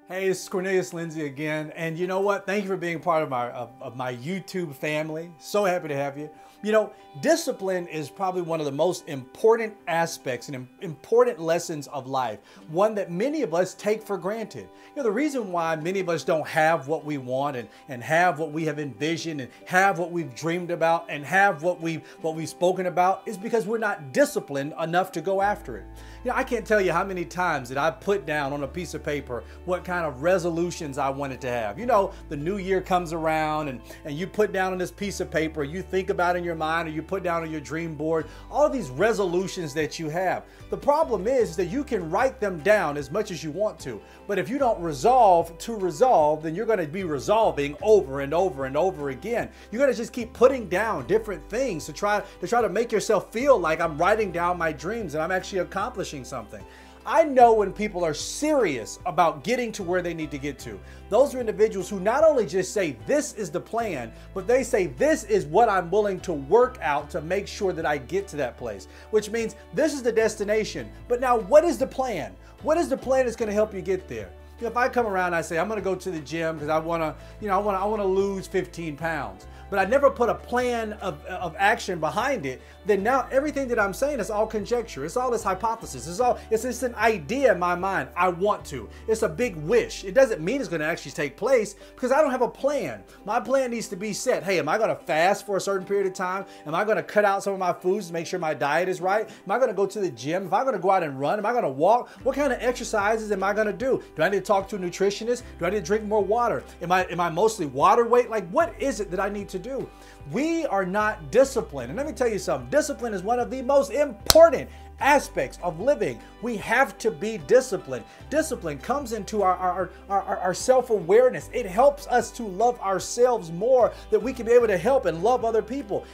Hey, this is Cornelius again, and you know what? Thank you for being part of my YouTube family. So happy to have you. You know, discipline is probably one of the most important aspects and important lessons of life, one that many of us take for granted. You know, the reason why many of us don't have what we want and have what we have envisioned and have what we've dreamed about and have what we've spoken about is because we're not disciplined enough to go after it. You know, I can't tell you how many times that I put down on a piece of paper what kind of resolutions I wanted to have. You know, the new year comes around and you put down on this piece of paper, you think about in your mind or you put down on your dream board, all of these resolutions that you have. The problem is that you can write them down as much as you want to, but if you don't resolve to resolve, then you're going to be resolving over and over and over again. You're going to just keep putting down different things to try to make yourself feel like I'm writing down my dreams and I'm actually accomplishing something. I know when people are serious about getting to where they need to get to. Those are individuals who not only just say this is the plan, but they say this is what I'm willing to work out to make sure that I get to that place, which means this is the destination. But now what is the plan? What is the plan that's going to help you get there? You know, if I come around and I say I'm going to go to the gym because I want to lose 15 pounds. But I never put a plan of action behind it, then now everything that I'm saying is all conjecture. It's all this hypothesis. It's just an idea in my mind. I want to. It's a big wish. It doesn't mean it's going to actually take place because I don't have a plan. My plan needs to be set. Hey, am I going to fast for a certain period of time? Am I going to cut out some of my foods to make sure my diet is right? Am I going to go to the gym? Am I going to go out and run? Am I going to walk? What kind of exercises am I going to do? Do I need to talk to a nutritionist? Do I need to drink more water? Am I mostly water weight? Like, what is it that I need to do? We are not disciplined. And let me tell you something. Discipline is one of the most important aspects of living. We have to be disciplined. Discipline comes into our self-awareness. It helps us to love ourselves more, that we can be able to help and love other people.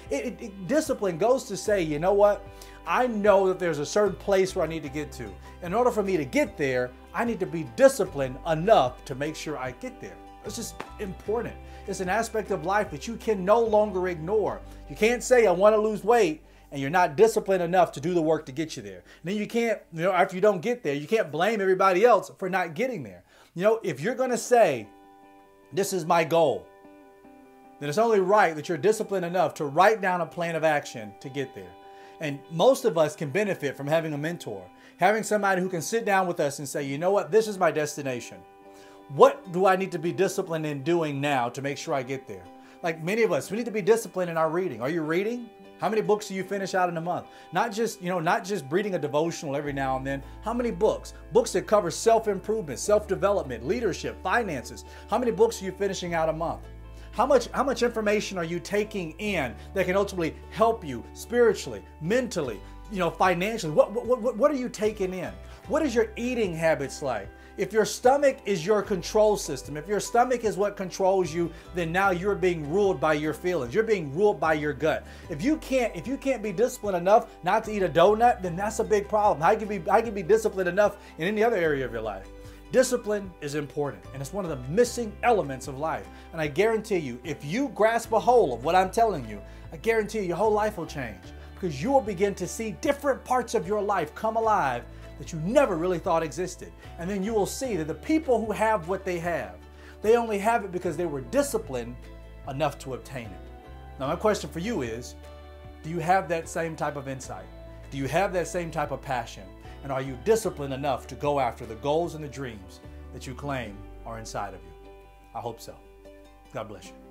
Discipline goes to say, you know what? I know that there's a certain place where I need to get to. In order for me to get there, I need to be disciplined enough to make sure I get there. It's just important. It's an aspect of life that you can no longer ignore. You can't say, I want to lose weight, and you're not disciplined enough to do the work to get you there. And then you can't, after you don't get there, you can't blame everybody else for not getting there. You know, if you're going to say, this is my goal, then it's only right that you're disciplined enough to write down a plan of action to get there. And most of us can benefit from having a mentor, having somebody who can sit down with us and say, you know what, this is my destination. What do I need to be disciplined in doing now to make sure I get there? Like many of us, we need to be disciplined in our reading. Are you reading? How many books do you finish out in a month? Not just reading a devotional every now and then. How many books? Books that cover self-improvement, self-development, leadership, finances. How many books are you finishing out a month? How much information are you taking in that can ultimately help you spiritually, mentally, financially? What are you taking in? What is your eating habits like? If your stomach is your control system, if your stomach is what controls you, then now you're being ruled by your feelings. You're being ruled by your gut. If you can't be disciplined enough not to eat a donut, then that's a big problem. How can you be disciplined enough in any other area of your life? Discipline is important, and it's one of the missing elements of life. And I guarantee you, if you grasp a hold of what I'm telling you, I guarantee you your whole life will change, because you will begin to see different parts of your life come alive that you never really thought existed. And then you will see that the people who have what they have, they only have it because they were disciplined enough to obtain it. Now my question for you is, do you have that same type of insight? Do you have that same type of passion? And are you disciplined enough to go after the goals and the dreams that you claim are inside of you? I hope so. God bless you.